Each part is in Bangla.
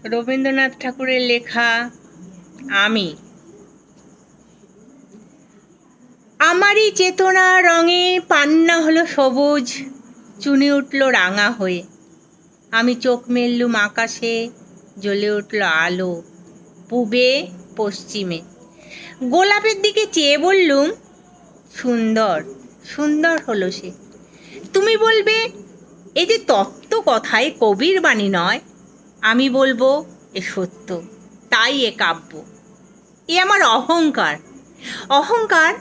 রবীন্দ্রনাথ ঠাকুরের লেখা আমি। আমারই চেতনা রঙে পান্না হলো সবুজ, চুনি উঠল রাঙা হয়ে। আমি চোখ মেললুম আকাশে, জ্বলে উঠল আলো পূবে পশ্চিমে। গোলাপের দিকে চেয়ে বললুম, সুন্দর সুন্দর হলো সে। তুমি বলবে, এ যে তত্ত্ব কথায় কবির বাণী নয়। আমি বলবো, এ সত্য, তাই এ কাব্য। এ আমার অহংকার। অহংকার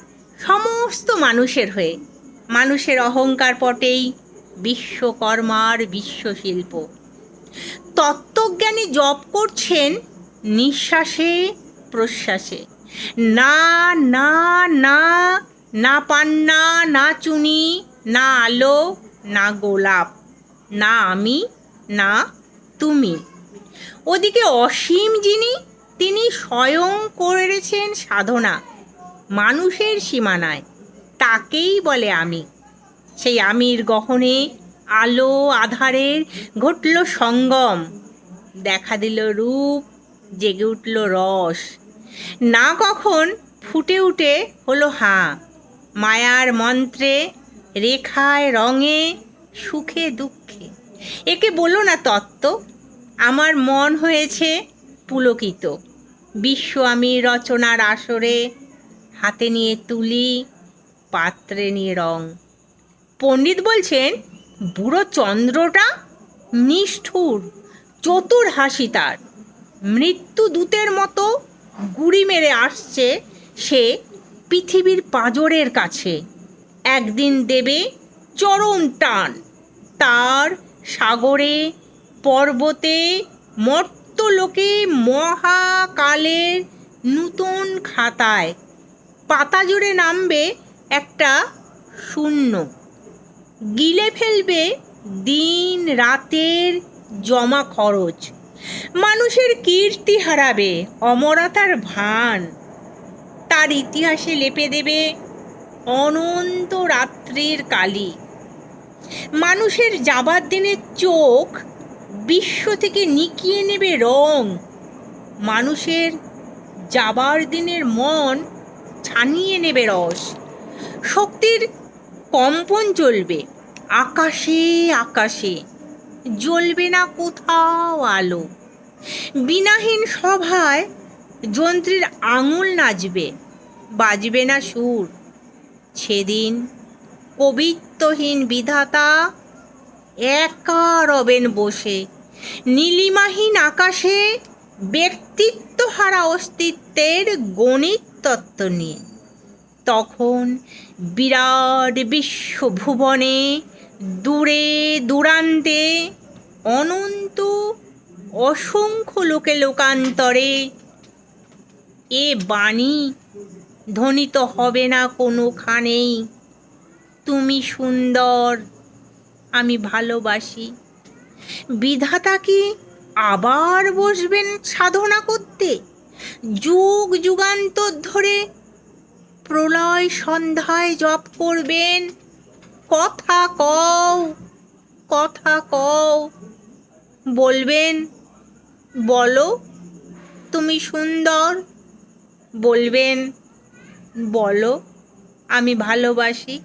সমস্ত মানুষের হয়ে। মানুষের অহংকার পটেই বিশ্বকর্মার বিশ্বশিল্প। তত্ত্বজ্ঞানী জপ করছেন নিঃশ্বাসে প্রশ্বাসে। না না না, না পান্না, না চুনি, না আলো, না গোলাপ, না আমি, না তুমি। ওদিকে অসীম যিনি, তিনি স্বয়ং করেছেন সাধনা মানুষের সীমানায়। তাকেই বলে আমি। সেই আমির গহনে আলো আধারের ঘটল সঙ্গম। দেখা দিল রূপ, জেগে উঠল রস। না কখন ফুটে উঠে হলো হাঁ। মায়ার মন্ত্রে, রেখায় রঙে, সুখে দুঃখে। একে বলো না তত্ত্ব। আমার মন হয়েছে পুলকিত। বিশ্ব আমি রচনার আসরে, হাতে নিয়ে তুলি, পাত্রে নিয়ে রং। পণ্ডিত বলছেন, বুড়ো চন্দ্রটা নিষ্ঠুর, চতুর হাসি তার। মৃত্যু দূতের মতো গুড়ি মেরে আসছে সে পৃথিবীর পাঁজরের কাছে। একদিন দেবে চরম টান। তার সাগরে, পর্বতে, মর্ত্যলোকে, মহাকালের নূতন খাতায় পাতা জুড়ে নামবে একটা শূন্য। গিলে ফেলবে দিন রাতের জমা খরচ। মানুষের কীর্তি হারাবে অমরতার ভান। তার ইতিহাসে লেপে দেবে অনন্ত রাত্রির কালি। মানুষের যাবার দিনের চোখ বিশ্ব থেকে নিকিয়ে নেবে রং। মানুষের যাবার দিনের মন ছানিয়ে নেবে রস। শক্তির কম্পন চলবে আকাশে আকাশে, জ্বলবে না কোথাও আলো। বিনাহীন সভায় যন্ত্রীর আঙুল নাচবে, বাজবে না সুর। সেদিন কবিত্বহীন বিধাতা একা রবেন বসে, নীলিমাহীন আকাশে ব্যক্তিত্বহারা অস্তিত্বের গণিত তত্ত্ব নিয়ে। তখন বিরাট বিশ্বভুবনে, দূরে দূরান্তে, অনন্ত অসংখ্য লোকে লোকান্তরে এ বাণী ধ্বনিত হবে না কোনোখানেই। তুমি সুন্দর, আমি ভালোবাসি। বিধাতা কি আবার বসবেন সাধনা করতে? যুগ যুগান্তর ধরে প্রলয় সন্ধ্যায় জপ করবেন, কথা কও, কথা কও। বলবেন, বলো তুমি সুন্দর। বলবেন, বলো আমি ভালোবাসি।